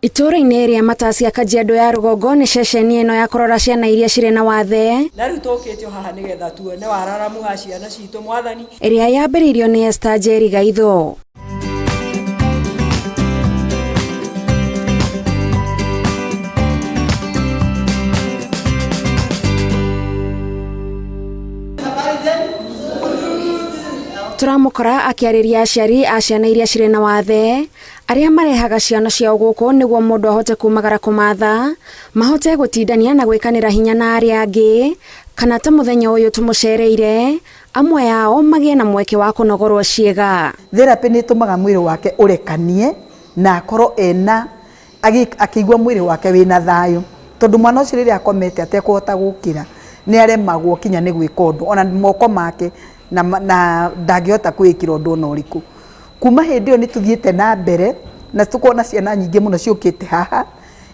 Itura-inĩ rĩa Matacia Kajiado ya Rũgongo nĩ ceceni ĩno ya kũrora ciana iria cirĩ na wathe. Na rĩu tũkĩtio haha nĩgetha tuone wararamu wa ciana citũ Mwathani. Ĩrĩa yambĩrĩirio nĩ Esther Njeri Gaitho. Turamukora akiarĩria aciari a ciana iria cirĩ na wathe arĩa marehaga ciana ciao gũkũ nĩguo mũndũ ahote kumagara kũmatha, mahote gũtindania na gwĩkanĩra hinya na arĩa angĩ, kana ta mũthenya ũyũ tũmũcereire amwe yao magĩe na mweke wa kũnogorwo ciĩga. Therapy nĩ ĩtũmaga mwĩrĩ wake ũrekanie na akorwo akĩigua mwĩrĩ wake wĩna thayũ, tondũ mwana ũcio rĩrĩa akomete atekũhota gũkĩra nĩ aremagwo kinya nĩ gwĩka ũndũ, ona moko make na ndangĩhota kwĩkĩra ũndũ ona ũrĩkũ. Kuma hĩndĩ ĩyo nĩ tũthiĩte na mbere na tũkona ciana nyingĩ mũno ciũkĩte haha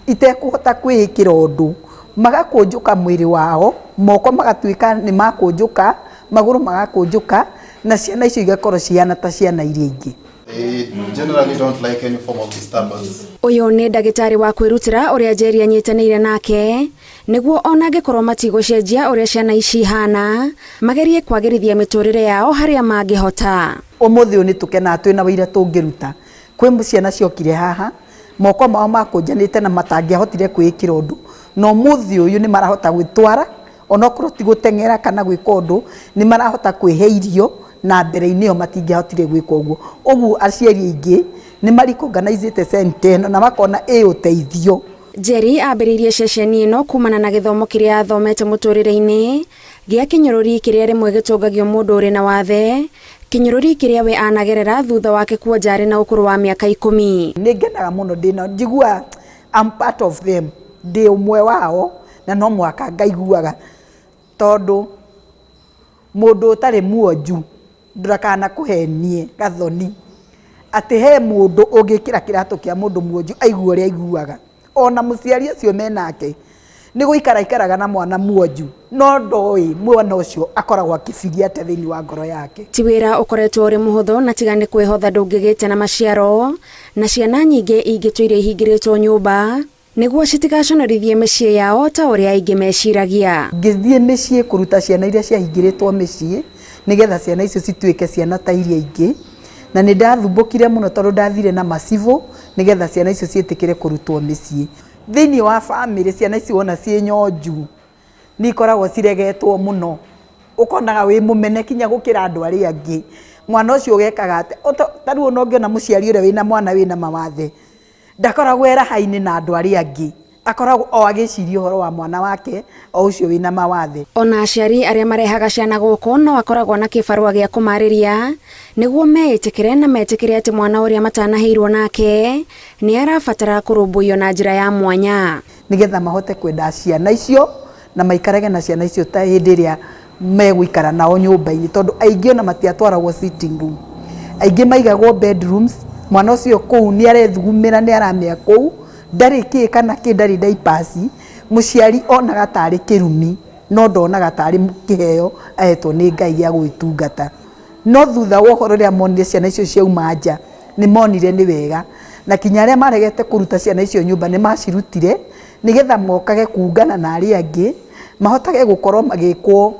itekũhota kwĩkĩra ũndũ, magakũnjũka mwĩrĩ wao, moko magatuĩka nĩ makũnjũka, magũrũ magakũnjũka, na ciana icio igakorwo ciana ta ciana iria ingĩ. They generally don't like any form of disturbance. Uyu nĩ ndagĩtarĩ wa kwĩrutĩra ũrĩa Njeri anyitanĩire nake nĩguo ona angĩkorwo matigũcenjia ũrĩa ciana ici ihana, magerie kwagĩrithia mĩtũrĩre yao harĩa mangĩhota. Ũmũthĩ ũyũ nĩ tũkenaga twĩna wĩra tũngĩruta. Kwĩ ciana ciokire haha, moko mao makũnjanĩte na matangĩahotire kwĩkĩra ũndũ. No ũmũthĩ ũyũ nĩ marahota gwĩtwara, onokorwo ti gũteng'era kana gwĩka ũndũ, nĩ marahota kwĩhe irio na mbere-inĩ ĩyo matingĩahotire gwĩka ũguo. Ũguo aciari aingĩ nĩ marĩorganizĩte center ĩno na makona ũteithio. Njeri ambĩrĩirie ceceni ĩno kumana na gĩthomo kĩrĩa athomete mũtũrĩre-inĩ gĩa kĩnyũrũri kĩrĩa rĩmwe gĩtũngagio mũndũ ũrĩ na wathe, kĩnyũrũri kĩrĩa we anagerera thutha wake kuonja arĩ na ũkũrũ wa mĩaka 10. Nĩ ngenaga mũno ndĩna njigua I'm part of them, ndĩ ũmwe wao na no mwaka ngaiguaga, tondũ mũndũ ũtarĩ muonju ndakana kũhenie gathoni atĩ he mũndũ ũngĩkĩra kĩratũ kĩa mũndũ muonju aigua ũrĩa aiguaga. Ona mũciari ũcio menake nĩ gũikaraga na mwana muonju, no ndoĩ mwana ũcio akoragwo akĩbiria atĩ thĩinĩ wa ngoro yake. Ti wĩra ũkoretwo ũrĩ mũhũthũ na tiga nĩ kwĩhotha ndũngĩgĩte na maciaro, na ciana nyingĩ ingĩtũire ihingĩrĩtwo nyũmba nĩguo citigaconorithie mĩciĩ yao ta ũrĩa aingĩ meciragia. Ngĩthiĩ mĩciĩ kũruta ciana iria ciahingĩrĩtwo mĩciĩ nĩgetha ciana icio cituĩke ciana ta iria ingĩ, na nĩ ndathumbũkire mũno tondũ ndathire na macibũ nĩgetha ciana icio ciĩtĩkĩre kũrutwo mĩciĩ. Thĩinĩ wa family ciana icio wona ciĩ nyonju nĩ ikoragwo ciregetwo mũno, ũkonaga wĩ mũmene kinya gũkĩra andũ arĩa angĩ. Mwana ũcio ũgekaga atĩ ta rĩu ona ũngĩona mũciari ũrĩa wĩna mwana wĩna mawathe ndakoragwo erahainĩ na andũ arĩa angĩ, akoragwo o agĩciria ũhoro wa mwana wake o ũcio wĩna mawathe. Ona aciari arĩa marehaga ciana gũkũ no akoragwo na kĩbarũa gĩa kũmarĩria nĩguo meĩtĩkĩre na metĩkĩre atĩ mwana ũrĩa matanaheirwo nake nĩ arabatara kũrũmbũiyo na njĩra ya mwanya, nĩgetha mahote kwenda ciana icio na maikarage na ciana icio ta hĩndĩ ĩrĩa megũikara nao nyũmba-inĩ, tondũ aingĩ ona matiatwaragwo sitting room, aingĩ maigagwo bedrooms. Mwana ũcio kũu nĩ arethugumĩra, nĩ aramĩa kũu, ndarĩ kĩ kana kĩ, ndarĩ daipasi. Mũciari onaga tarĩ kĩrumi no ndonaga tarĩ kĩheo ahetwo nĩ Ngai gĩa gwĩtungata. No thutha wa ũhoro rĩrĩa monire ciana icio ciauma nja nĩ monire nĩ wega, na kinya arĩa maregete kũruta ciana icio nyũmba nĩ macirutire nĩgetha mokage kungana na arĩa angĩ, mahotage gũkorwo magĩkwo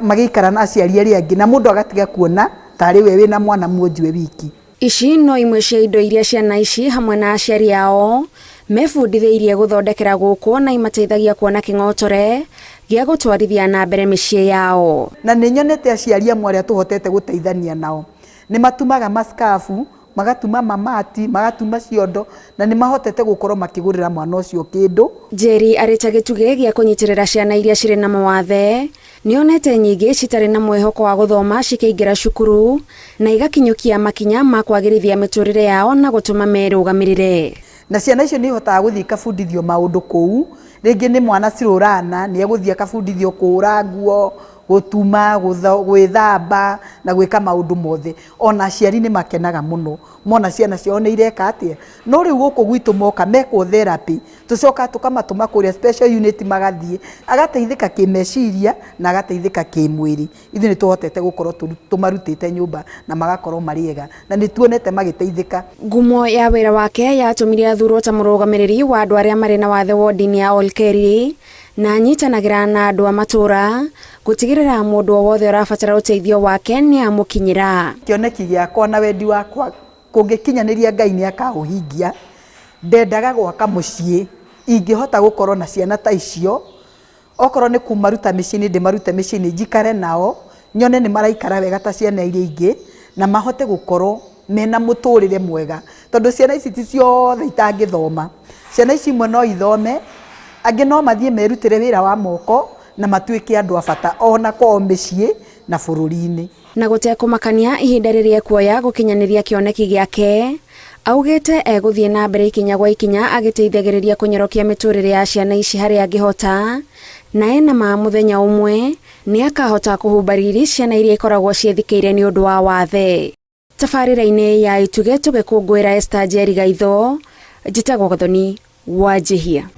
magĩikara na aciari arĩa angĩ, na mũndũ agatiga kuona tarĩ we wĩna mwana muonjue wiki. Ici no imwe cia indo iria ciana ici hamwe na aciari ao mebundithĩirie gũthondekera gũkũ na imateithagia kuona kĩng'otore gĩa gũtwarithia na mbere mĩciĩ yao. Na nĩ nyonete aciari amwe arĩa tũhotete gũteithania nao nĩ matumaga maskafu, magatuma mamati, magatuma ciondo, na nĩ mahotete gũkorwo makĩgũrĩra mwana ũcio kĩndũ. Njeri arĩ ta gĩtugĩ gĩa kũnyitĩrĩra ciana iria cirĩ na mawathe, nĩonete nyingĩ citarĩ na mwĩhoko wa gũthoma cikĩingĩra cukuru na igakinyũkia makinya ma kwagĩrithia mĩtũrĩre yao na gũtũma merũgamĩrĩre. Na ciana icio nĩ ihotaga gũthiĩ kabundithio maũndũ kũu, rĩngĩ nĩ mwana cirũrana nĩ egũthiĩ kabundithio kũra nguo, gutuma gwithamba na gwika maundu mothe ona aciari ni makenaga muno mona ciana ciao ni ireka atia no riu guku gwitu moka meko therapy tucoka tukamatuma kuria special unit magathie agateithika kimeciria na agateithika kimwiri ithu ni tuhotete gukorwo tumarutite nyumba na magakorwo mariega na ni tuonete magiteithika. Ngumo ya wira wake yatumire athurwo ta murugamiriri wa andu aria mari na wathe wodini ya Olkeri na nyitanagira na andu a matura gutigirira mundu wothe urabatara uteithio wake ni amukinyira. Kioneki giakwa na wendi wakwa kungikinyaniria Ngai ni akauhingia ndendaga gwaka mucii ingihota gukorwo na ciana ta icio okorwo ni kumaruta micini ndimarute micini njikare nao nyone ni maraikara wega ta ciana iria ingi na mahote gukorwo mena muturire mwega tondu ciana ici ti ciothe itangithoma ciana ici imwe no ithome angi no mathie merutire wira wa moko na matuike andu a bata ona kwao micii na bururi-ini. Na gute kumakania ihinda riria kuoya gukinyaniria kioneki giake augite eguthie na mbere ikinya gwa ikinya agiteithagiriria kunyorokia miturire ya ciana ici hari angihota na ena ma muthenya umwe ni akahota kuhumbariri ciana iria ikoragwo ciethikeire ni undu wa wathe. Tabarira-ini ya ituge tugikungwira Esther Njeri Gaitho njitagwo Gathoni Wanjihia.